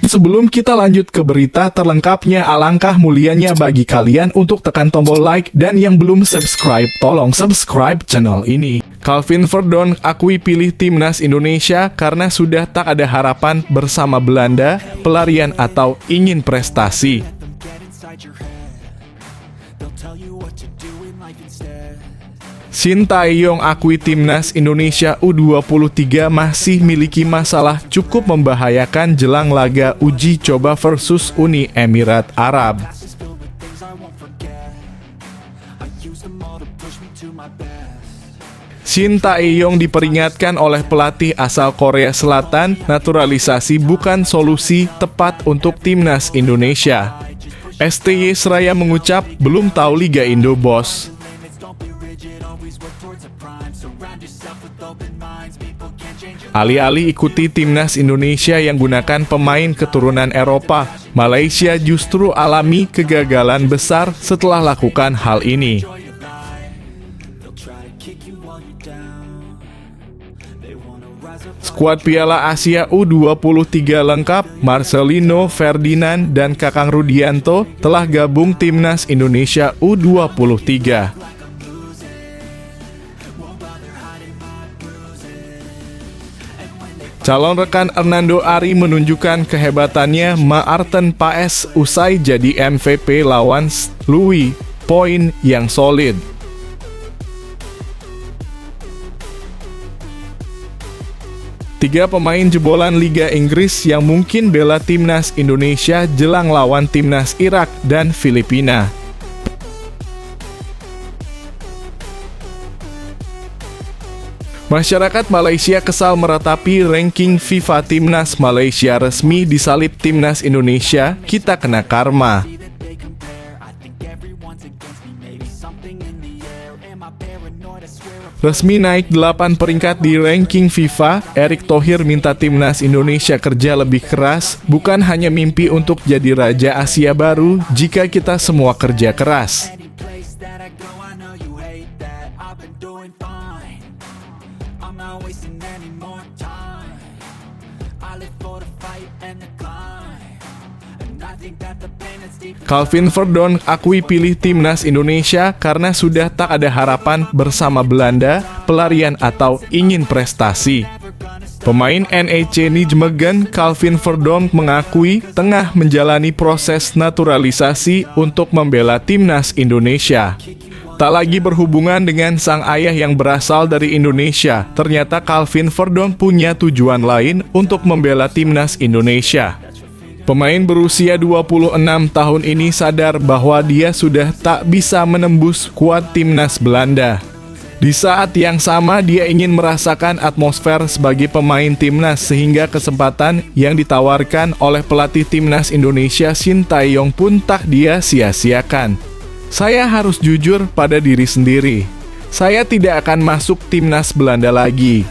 Sebelum kita lanjut ke berita terlengkapnya, alangkah mulianya bagi kalian untuk tekan tombol like, dan yang belum subscribe, tolong subscribe channel ini. Calvin Verdonk akui pilih timnas Indonesia karena sudah tak ada harapan bersama Belanda, pelarian atau ingin prestasi. Shin Tae-yong akui timnas Indonesia U23 masih miliki masalah cukup membahayakan jelang laga uji coba versus Uni Emirat Arab. Shin Tae-yong diperingatkan oleh pelatih asal Korea Selatan, naturalisasi bukan solusi tepat untuk timnas Indonesia. STY Seraya mengucap, belum tahu Liga Indo bos. Alih-alih ikuti timnas Indonesia yang gunakan pemain keturunan Eropa, Malaysia justru alami kegagalan besar setelah lakukan hal ini. Skuad Piala Asia U23 lengkap, Marcelino, Ferdinand, dan Kakang Rudianto telah gabung timnas Indonesia U23. Calon rekan Hernando Ari menunjukkan kehebatannya Maarten Paes usai jadi MVP lawan Louis poin yang solid. Tiga pemain jebolan Liga Inggris yang mungkin bela timnas Indonesia jelang lawan timnas Irak dan Filipina. Masyarakat Malaysia kesal meratapi ranking FIFA Timnas Malaysia resmi disalip Timnas Indonesia, kita kena karma. Resmi naik 8 peringkat di ranking FIFA, Erick Thohir minta Timnas Indonesia kerja lebih keras, bukan hanya mimpi untuk jadi Raja Asia baru jika kita semua kerja keras. Calvin Verdonk akui pilih timnas Indonesia karena sudah tak ada harapan bersama Belanda, pelarian atau ingin prestasi. Pemain NEC Nijmegen Calvin Verdonk mengakui tengah menjalani proses naturalisasi untuk membela timnas Indonesia. Tak lagi berhubungan dengan sang ayah yang berasal dari Indonesia, ternyata Calvin Verdonk punya tujuan lain untuk membela timnas Indonesia. Pemain berusia 26 tahun ini sadar bahwa dia sudah tak bisa menembus skuad timnas Belanda. Di saat yang sama, dia ingin merasakan atmosfer sebagai pemain timnas sehingga kesempatan yang ditawarkan oleh pelatih timnas Indonesia Shin Tae-yong pun tak dia sia-siakan. Saya harus jujur pada diri sendiri. Saya tidak akan masuk timnas Belanda lagi.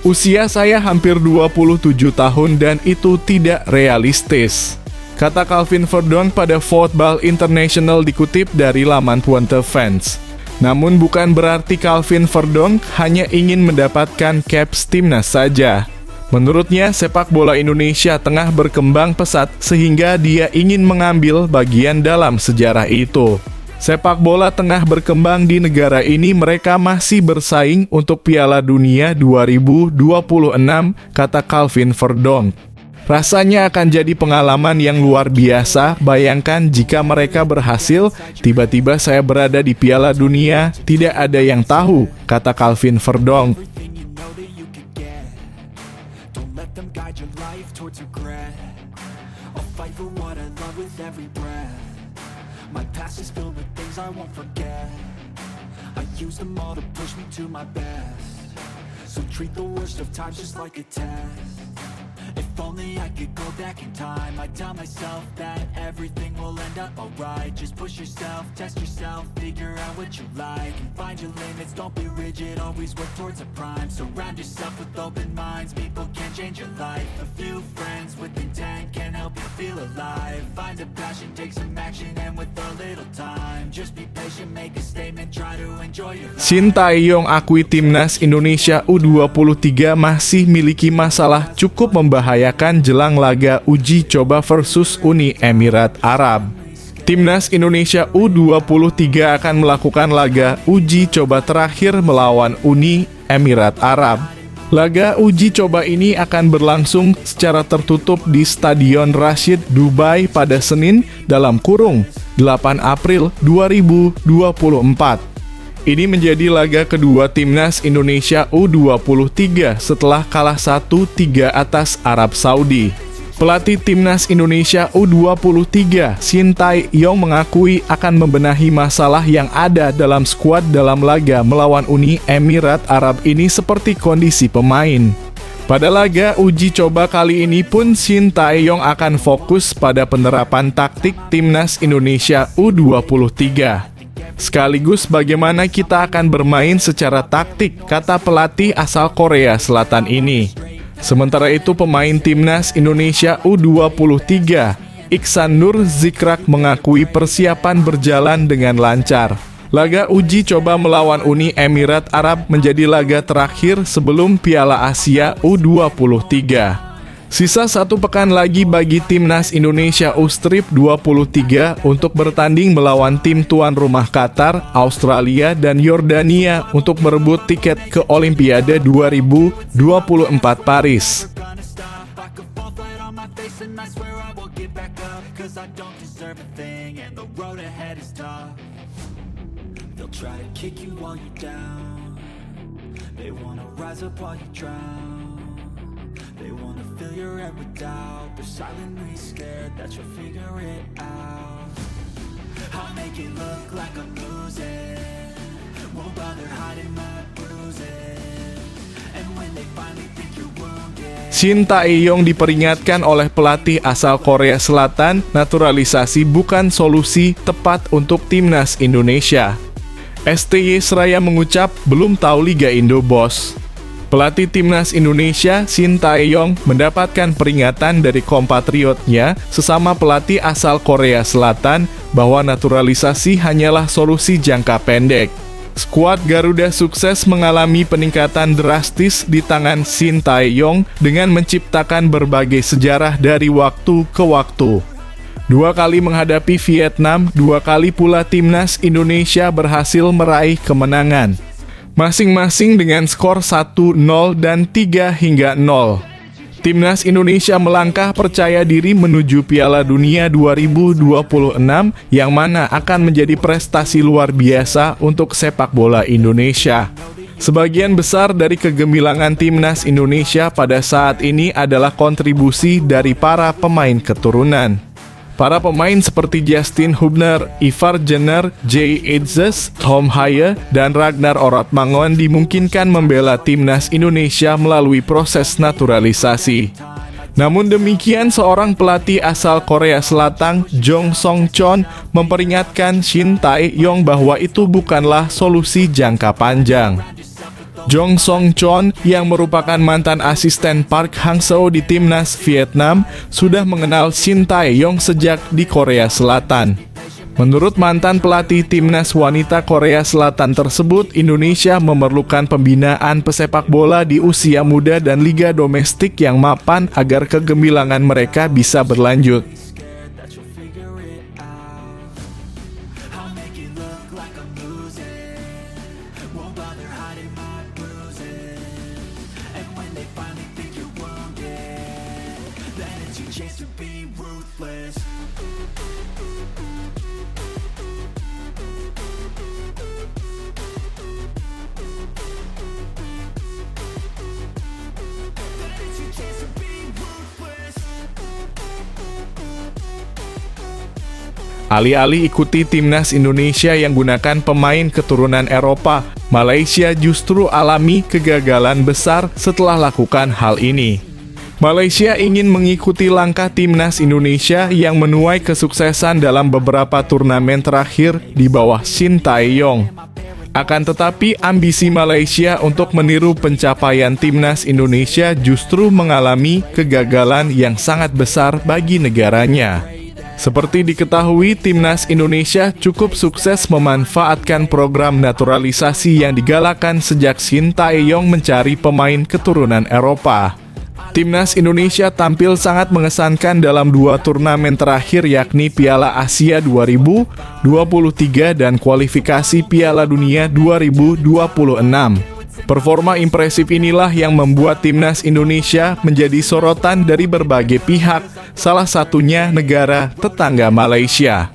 Usia saya hampir 27 tahun dan itu tidak realistis, kata Calvin Verdonk pada Football International dikutip dari laman Twitter fans. Namun bukan berarti Calvin Verdonk hanya ingin mendapatkan caps timnas saja. Menurutnya, sepak bola Indonesia tengah berkembang pesat sehingga dia ingin mengambil bagian dalam sejarah itu. Sepak bola tengah berkembang di negara ini, mereka masih bersaing untuk Piala Dunia 2026, kata Calvin Verdonk. Rasanya akan jadi pengalaman yang luar biasa, bayangkan jika mereka berhasil, tiba-tiba saya berada di Piala Dunia, tidak ada yang tahu, kata Calvin Verdonk. My past is filled with things I won't forget. I use them all to push me to my best. So treat the worst of times just like a test. If only I could go back in time, I'd tell myself that everything will end up alright. Just push yourself, test yourself, figure out what you like, and find your limits, don't be rigid, always work towards a prime. Surround yourself with open minds, people can change your life. A few friends with intent can help you feel alive. Find a passion, take some action, and with a little time, just be patient, make a statement, try to enjoy your life. Shin Tae-yong akui timnas Indonesia U23 masih miliki masalah cukup membahayakan jelang laga laga uji coba versus Uni Emirat Arab. Timnas Indonesia U23 akan melakukan laga uji coba terakhir melawan Uni Emirat Arab. Laga uji coba ini akan berlangsung secara tertutup di Stadion Rashid Dubai pada Senin (8 April 2024). Ini menjadi laga kedua Timnas Indonesia U23 setelah kalah 1-3 atas Arab Saudi. Pelatih Timnas Indonesia U23, Shin Tae-yong mengakui akan membenahi masalah yang ada dalam skuad dalam laga melawan Uni Emirat Arab ini seperti kondisi pemain. Pada laga uji coba kali ini pun Shin Tae-yong akan fokus pada penerapan taktik Timnas Indonesia U23. Sekaligus bagaimana kita akan bermain secara taktik, kata pelatih asal Korea Selatan ini. Sementara itu pemain Timnas Indonesia U23, Iksan Nur Zikrak mengakui persiapan berjalan dengan lancar. Laga uji coba melawan Uni Emirat Arab menjadi laga terakhir sebelum Piala Asia U23. Sisa 1 pekan lagi bagi Timnas Indonesia U23 untuk bertanding melawan tim tuan rumah Qatar, Australia, dan Yordania untuk merebut tiket ke Olimpiade 2024 Paris. They wanna fill your head with doubt. They're silently scared that you'll figure it out. I'll make it look like I'm losing. Won't bother hiding my bruises. And when they finally think you're wounded, Shin Tae-yong diperingatkan oleh pelatih asal Korea Selatan, naturalisasi bukan solusi tepat untuk Timnas Indonesia. STY Seraya mengucap, belum tahu Liga Indo bos. Pelatih Timnas Indonesia, Shin Tae-yong, mendapatkan peringatan dari kompatriotnya, sesama pelatih asal Korea Selatan, bahwa naturalisasi hanyalah solusi jangka pendek. Skuad Garuda sukses mengalami peningkatan drastis di tangan Shin Tae-yong dengan menciptakan berbagai sejarah dari waktu ke waktu. 2 kali menghadapi Vietnam, 2 kali pula Timnas Indonesia berhasil meraih kemenangan, masing-masing dengan skor 1-0 dan 3-0. Timnas Indonesia melangkah percaya diri menuju Piala Dunia 2026 yang mana akan menjadi prestasi luar biasa untuk sepak bola Indonesia. Sebagian besar dari kegemilangan Timnas Indonesia pada saat ini adalah kontribusi dari para pemain keturunan. Para pemain seperti Justin Hubner, Ivar Jenner, Jay Itzes, Tom Haye, dan Ragnar Orotmangon dimungkinkan membela Timnas Indonesia melalui proses naturalisasi. Namun demikian, seorang pelatih asal Korea Selatan, Jong Song-chon, memperingatkan Shin Tae-yong bahwa itu bukanlah solusi jangka panjang. Jong Song-chon yang merupakan mantan asisten Park Hang-seo di Timnas Vietnam sudah mengenal Shin Tae-yong sejak di Korea Selatan. Menurut mantan pelatih Timnas wanita Korea Selatan tersebut, Indonesia memerlukan pembinaan pesepak bola di usia muda dan liga domestik yang mapan agar kegemilangan mereka bisa berlanjut. Alih-alih ikuti Timnas Indonesia yang gunakan pemain keturunan Eropa, Malaysia justru alami kegagalan besar setelah lakukan hal ini. Malaysia ingin mengikuti langkah Timnas Indonesia yang menuai kesuksesan dalam beberapa turnamen terakhir di bawah Shin Tae-yong. Akan tetapi, ambisi Malaysia untuk meniru pencapaian Timnas Indonesia justru mengalami kegagalan yang sangat besar bagi negaranya. Seperti diketahui, Timnas Indonesia cukup sukses memanfaatkan program naturalisasi yang digalakan sejak Shin Tae-yong mencari pemain keturunan Eropa. Timnas Indonesia tampil sangat mengesankan dalam dua turnamen terakhir yakni Piala Asia 2023 dan kualifikasi Piala Dunia 2026. Performa impresif inilah yang membuat Timnas Indonesia menjadi sorotan dari berbagai pihak, salah satunya negara tetangga Malaysia.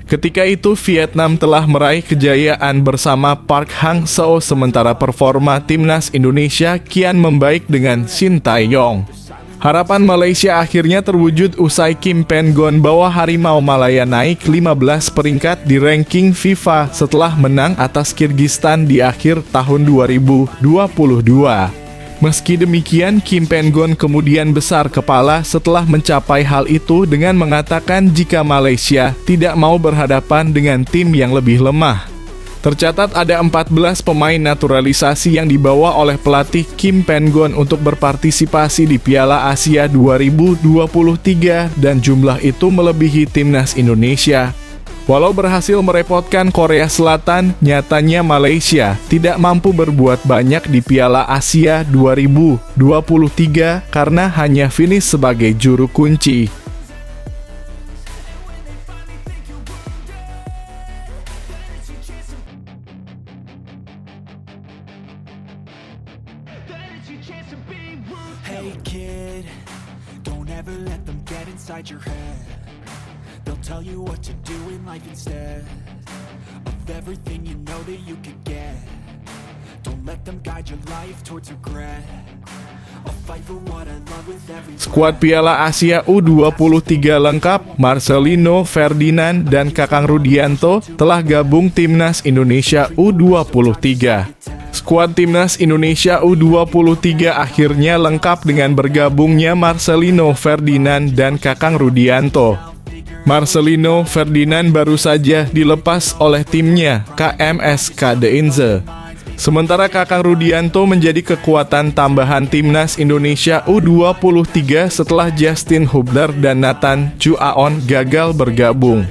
Ketika itu Vietnam telah meraih kejayaan bersama Park Hang-seo, sementara performa Timnas Indonesia kian membaik dengan Shin Tae-yong. Harapan Malaysia akhirnya terwujud usai Kim Pen-gon bawa Harimau Malaya naik 15 peringkat di ranking FIFA setelah menang atas Kyrgyzstan di akhir tahun 2022. Meski demikian, Kim Pen-gon kemudian besar kepala setelah mencapai hal itu dengan mengatakan jika Malaysia tidak mau berhadapan dengan tim yang lebih lemah. Tercatat ada 14 pemain naturalisasi yang dibawa oleh pelatih Kim Pen-gon untuk berpartisipasi di Piala Asia 2023 dan jumlah itu melebihi timnas Indonesia. Walau berhasil merepotkan Korea Selatan, nyatanya Malaysia tidak mampu berbuat banyak di Piala Asia 2023 karena hanya finish sebagai juru kunci. Hey kid, don't ever let them get inside your head. They'll tell you what to do in life instead of everything you know that you could get. Don't let them guide your life towards regret. I'll fight for what I love with every Skuad Piala Asia U23 lengkap, Marcelino, Ferdinand, dan Kakang Rudianto telah gabung Timnas Indonesia U23. Skuad Timnas Indonesia U23 akhirnya lengkap dengan bergabungnya Marcelino, Ferdinand, dan Kakang Rudianto. Marcelino Ferdinand baru saja dilepas oleh timnya, KMS Kadeinze. Sementara Kakang Rudianto menjadi kekuatan tambahan Timnas Indonesia U23 setelah Justin Hubner dan Nathan Chuaon gagal bergabung.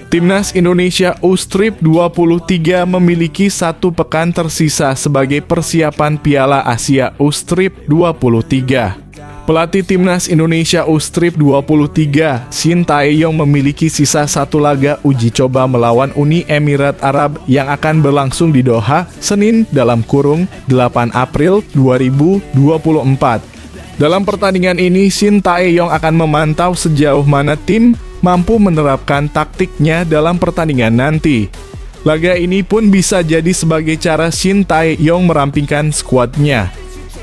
Timnas Indonesia U-Strip 23 memiliki 1 pekan tersisa sebagai persiapan Piala Asia U-Strip 23. Pelatih Timnas Indonesia U-Strip 23, Shin Tae-yong memiliki sisa 1 laga uji coba melawan Uni Emirat Arab yang akan berlangsung di Doha, Senin (8 April 2024). Dalam pertandingan ini, Shin Tae-yong akan memantau sejauh mana tim mampu menerapkan taktiknya dalam pertandingan nanti. Laga ini pun bisa jadi sebagai cara Shin Tae-yong merampingkan skuadnya.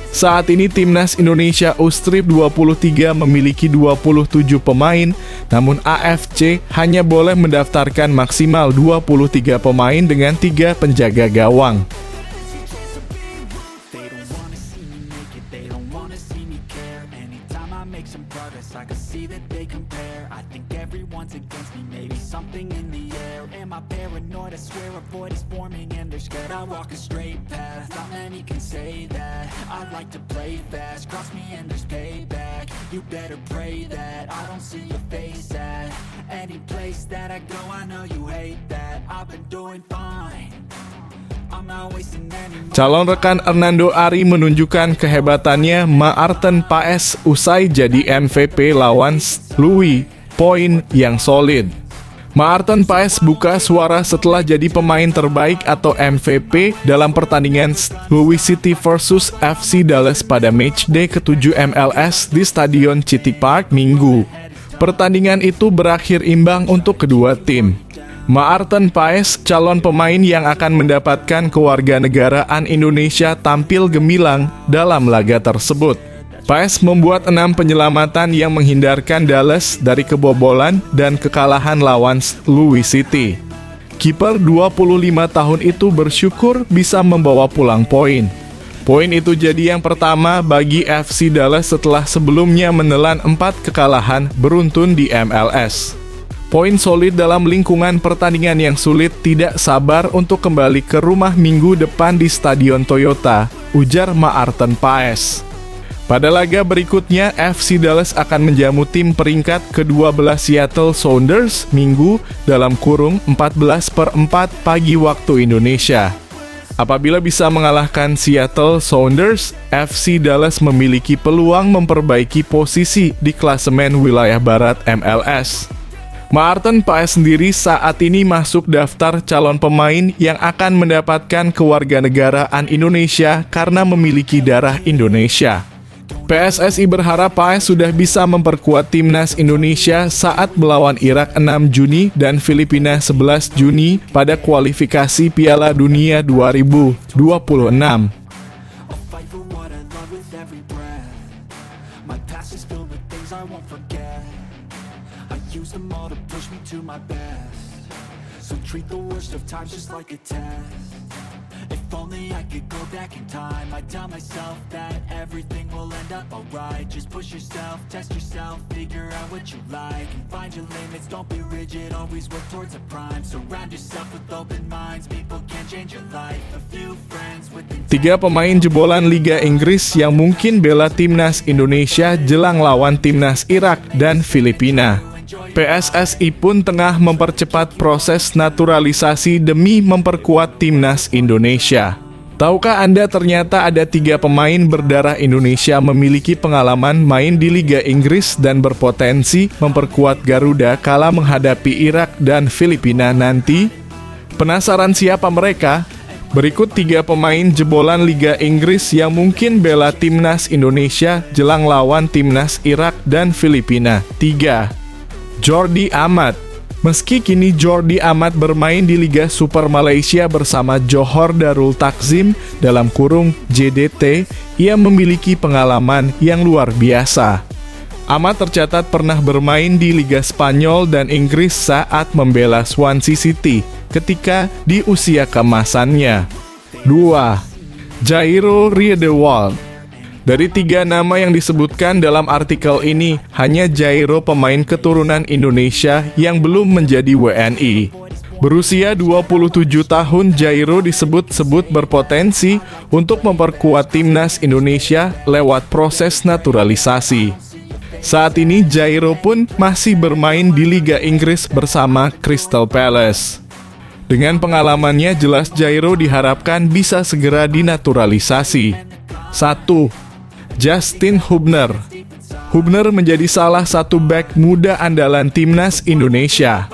Saat ini Timnas Indonesia U-Strip 23 memiliki 27 pemain, namun AFC hanya boleh mendaftarkan maksimal 23 pemain dengan 3 penjaga gawang. Paranoid, I swear a void is forming and they're scared I walk a straight path, not many can say that. I like to play fast, cross me and there's payback. You better pray that I don't see your face at any place that I go. I know you hate that. I've been doing fine. I'm not wasting any more. Calon rekan Hernando Ari menunjukkan kehebatannya Maarten Paes usai jadi MVP lawan Louis Poin yang solid. Maarten Paes buka suara setelah jadi pemain terbaik atau MVP dalam pertandingan Louis City vs FC Dallas pada matchday ke-7 MLS di Stadion City Park Minggu. Pertandingan itu berakhir imbang untuk kedua tim. Maarten Paes, calon pemain yang akan mendapatkan kewarganegaraan Indonesia, tampil gemilang dalam laga tersebut. Paes membuat 6 penyelamatan yang menghindarkan Dallas dari kebobolan dan kekalahan lawan Louis City. Kiper 25 tahun itu bersyukur bisa membawa pulang poin. Poin itu jadi yang pertama bagi FC Dallas setelah sebelumnya menelan 4 kekalahan beruntun di MLS. Poin solid dalam lingkungan pertandingan yang sulit, tidak sabar untuk kembali ke rumah minggu depan di Stadion Toyota, ujar Maarten Paes. Pada laga berikutnya, FC Dallas akan menjamu tim peringkat ke-12 Seattle Sounders Minggu (14/4 pagi waktu Indonesia). Apabila bisa mengalahkan Seattle Sounders, FC Dallas memiliki peluang memperbaiki posisi di klasemen wilayah barat MLS. Maarten Paes sendiri saat ini masuk daftar calon pemain yang akan mendapatkan kewarganegaraan Indonesia karena memiliki darah Indonesia. PSSI berharap Paes sudah bisa memperkuat timnas Indonesia saat melawan Irak 6 Juni dan Filipina 11 Juni pada kualifikasi Piala Dunia 2026. I'll fight for what I love with every breath. My past is filled with things I won't forget. I use them all to push me to my best. So treat the worst of times just like a test. If only I could go back in time, I'd tell myself that everything will end up alright. Just push yourself, test yourself, figure out what you like, and find your limits, don't be rigid, always work towards a prime. Surround yourself with open minds, people can change your life. A few friends with 3 pemain jebolan Liga Inggris yang mungkin bela timnas Indonesia jelang lawan timnas Irak dan Filipina. PSSI pun tengah mempercepat proses naturalisasi demi memperkuat timnas Indonesia. Tahukah Anda ternyata ada 3 pemain berdarah Indonesia memiliki pengalaman main di Liga Inggris dan berpotensi memperkuat Garuda kala menghadapi Irak dan Filipina nanti? Penasaran siapa mereka? Berikut 3 pemain jebolan Liga Inggris yang mungkin bela timnas Indonesia jelang lawan timnas Irak dan Filipina. 3. Jordi Amat. Meski kini Jordi Amat bermain di Liga Super Malaysia bersama Johor Darul Takzim (JDT), ia memiliki pengalaman yang luar biasa. Amat tercatat pernah bermain di Liga Spanyol dan Inggris saat membela Swansea City ketika di usia keemasannya. 2. Jairo Riedewald. Dari 3 nama yang disebutkan dalam artikel ini, hanya Jairo pemain keturunan Indonesia yang belum menjadi WNI. Berusia 27 tahun, Jairo disebut-sebut berpotensi untuk memperkuat timnas Indonesia lewat proses naturalisasi. Saat ini Jairo pun masih bermain di Liga Inggris bersama Crystal Palace. Dengan pengalamannya, jelas Jairo diharapkan bisa segera dinaturalisasi. 1. Justin Hubner. Hubner menjadi salah satu bek muda andalan timnas Indonesia.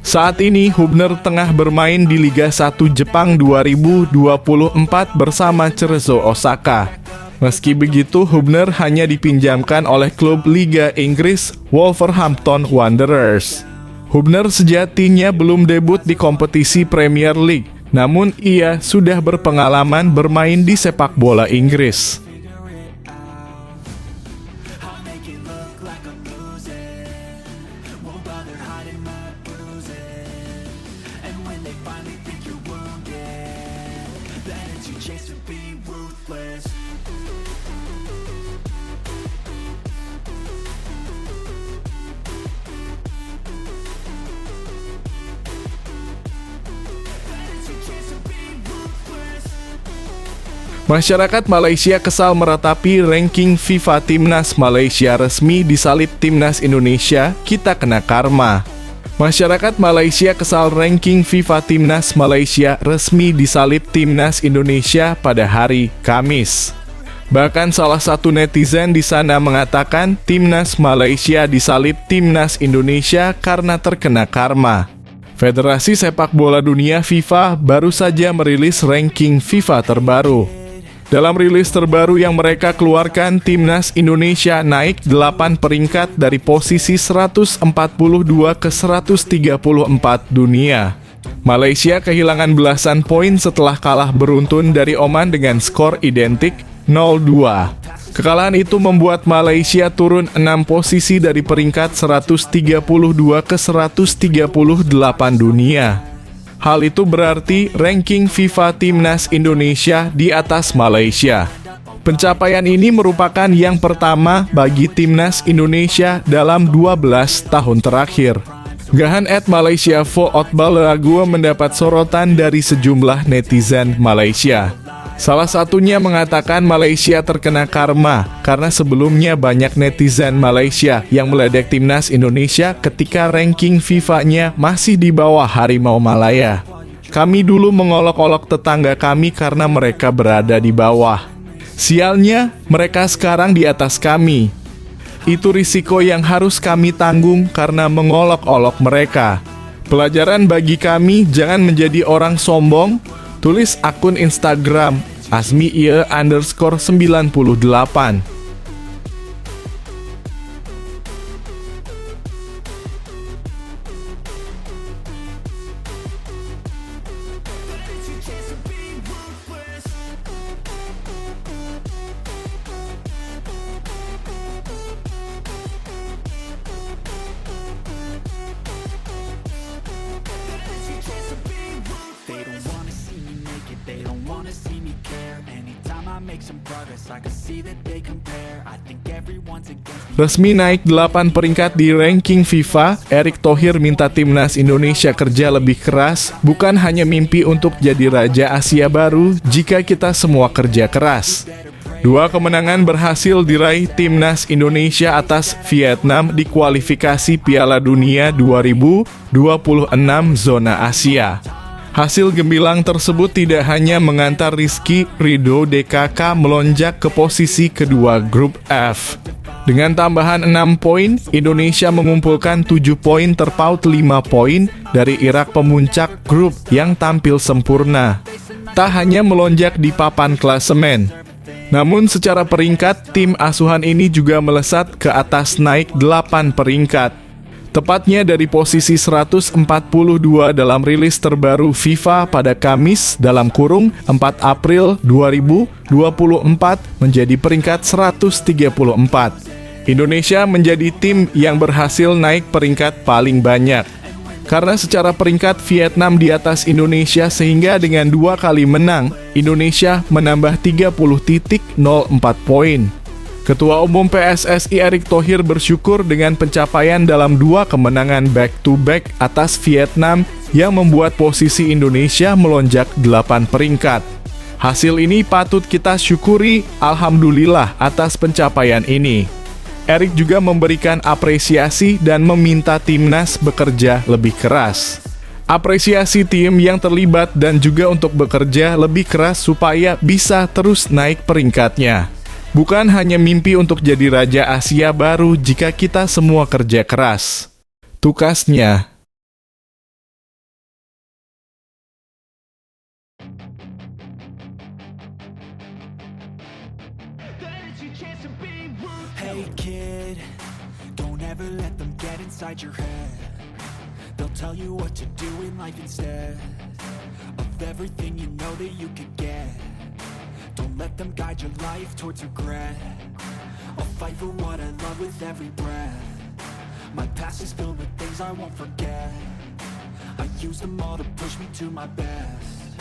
Saat ini Hubner tengah bermain di Liga 1 Jepang 2024 bersama Cerezo Osaka. Meski begitu, Hubner hanya dipinjamkan oleh klub Liga Inggris Wolverhampton Wanderers. Hubner sejatinya belum debut di kompetisi Premier League, namun ia sudah berpengalaman bermain di sepak bola Inggris. Masyarakat Malaysia kesal meratapi ranking FIFA Timnas Malaysia resmi disalip Timnas Indonesia, kita kena karma. Masyarakat Malaysia kesal ranking FIFA Timnas Malaysia resmi disalip Timnas Indonesia pada hari Kamis. Bahkan salah satu netizen di sana mengatakan Timnas Malaysia disalip Timnas Indonesia karena terkena karma. Federasi Sepak Bola Dunia FIFA baru saja merilis ranking FIFA terbaru. Dalam rilis terbaru yang mereka keluarkan, Timnas Indonesia naik 8 peringkat dari posisi 142 ke 134 dunia. Malaysia kehilangan belasan poin setelah kalah beruntun dari Oman dengan skor identik 0-2. Kekalahan itu membuat Malaysia turun 6 posisi dari peringkat 132 ke 138 dunia. Hal itu berarti ranking FIFA Timnas Indonesia di atas Malaysia. Pencapaian ini merupakan yang pertama bagi Timnas Indonesia dalam 12 tahun terakhir. Gahan @Malaysia Fo Otbalagu mendapat sorotan dari sejumlah netizen Malaysia. Salah satunya mengatakan Malaysia terkena karma karena sebelumnya banyak netizen Malaysia yang meledek Timnas Indonesia ketika ranking FIFA-nya masih di bawah Harimau Malaya. Kami dulu mengolok-olok tetangga kami karena mereka berada di bawah. Sialnya, mereka sekarang di atas kami. Itu risiko yang harus kami tanggung karena mengolok-olok mereka. Pelajaran bagi kami, jangan menjadi orang sombong. Tulis akun Instagram @asmiye_98. They don't wanna see me make it, they don't wanna see me care. Anytime I make some progress, I can see that they compare. I think everyone's against me. Resmi naik 8 peringkat di ranking FIFA, Erick Thohir minta timnas Indonesia kerja lebih keras, bukan hanya mimpi untuk jadi Raja Asia baru jika kita semua kerja keras. 2 kemenangan berhasil diraih timnas Indonesia atas Vietnam di kualifikasi Piala Dunia 2026 zona Asia. Hasil gemilang tersebut tidak hanya mengantar Rizky Ridho DKK melonjak ke posisi kedua grup F. Dengan tambahan 6 poin, Indonesia mengumpulkan 7 poin terpaut 5 poin dari Irak pemuncak grup yang tampil sempurna. Tak hanya melonjak di papan klasemen, namun secara peringkat, tim asuhan ini juga melesat ke atas naik 8 peringkat. Tepatnya dari posisi 142 dalam rilis terbaru FIFA pada Kamis (4 April 2024) menjadi peringkat 134. Indonesia menjadi tim yang berhasil naik peringkat paling banyak. Karena secara peringkat Vietnam di atas Indonesia sehingga dengan 2 kali menang, Indonesia menambah 30.04 poin. Ketua Umum PSSI Erick Thohir bersyukur dengan pencapaian dalam 2 kemenangan back-to-back atas Vietnam yang membuat posisi Indonesia melonjak 8 peringkat. Hasil ini patut kita syukuri, alhamdulillah atas pencapaian ini. Erick juga memberikan apresiasi dan meminta timnas bekerja lebih keras. Apresiasi tim yang terlibat dan juga untuk bekerja lebih keras supaya bisa terus naik peringkatnya. Bukan hanya mimpi untuk jadi Raja Asia baru jika kita semua kerja keras. Tukasnya. Hey kid, don't ever let them get inside your head. They'll tell you what to do in life instead of everything you know that you could get. Don't let them guide your life towards regret. I'll fight for what I love with every breath. My past is filled with things I won't forget. I use them all to push me to my best.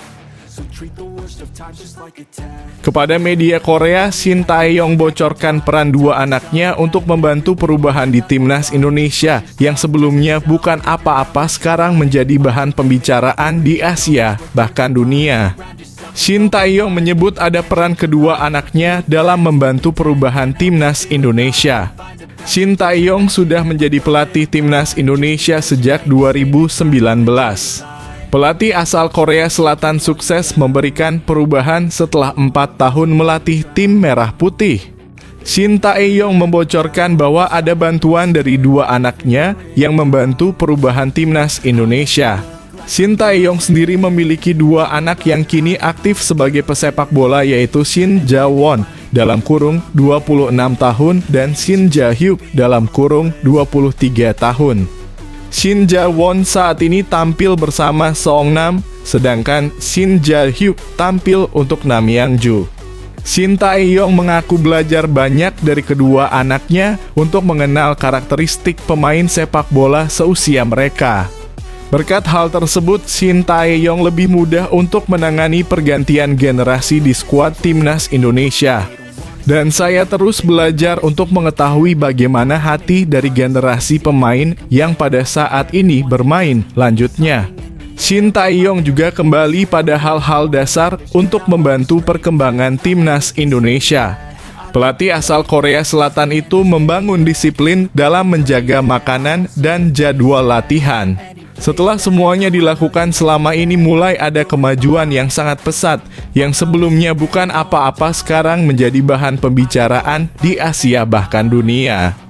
So treat the worst of times just like a test. Kepada media Korea, Shin Tae-yong bocorkan peran 2 anaknya untuk membantu perubahan di timnas Indonesia yang sebelumnya bukan apa-apa sekarang menjadi bahan pembicaraan di Asia, bahkan dunia. Shin Tae-yong menyebut ada peran kedua anaknya dalam membantu perubahan timnas Indonesia. Shin Tae-yong sudah menjadi pelatih timnas Indonesia sejak 2019. Pelatih asal Korea Selatan sukses memberikan perubahan setelah 4 tahun melatih tim Merah Putih. Shin Tae-yong membocorkan bahwa ada bantuan dari 2 anaknya yang membantu perubahan timnas Indonesia. Shin Tae-yong sendiri memiliki 2 anak yang kini aktif sebagai pesepak bola, yaitu Shin Ja-won (26 tahun) dan Shin Ja-hyuk (23 tahun). Shin Ja-won saat ini tampil bersama Seongnam, sedangkan Shin Ja-hyuk tampil untuk Namyangju. Shin Tae-yong mengaku belajar banyak dari kedua anaknya untuk mengenal karakteristik pemain sepak bola seusia mereka. Berkat hal tersebut, Shin Tae-yong lebih mudah untuk menangani pergantian generasi di skuad timnas Indonesia. Dan saya terus belajar untuk mengetahui bagaimana hati dari generasi pemain yang pada saat ini bermain, lanjutnya. Shin Tae-yong juga kembali pada hal-hal dasar untuk membantu perkembangan timnas Indonesia. Pelatih asal Korea Selatan itu membangun disiplin dalam menjaga makanan dan jadwal latihan. Setelah semuanya dilakukan selama ini, mulai ada kemajuan yang sangat pesat, yang sebelumnya bukan apa-apa sekarang menjadi bahan pembicaraan di Asia bahkan dunia.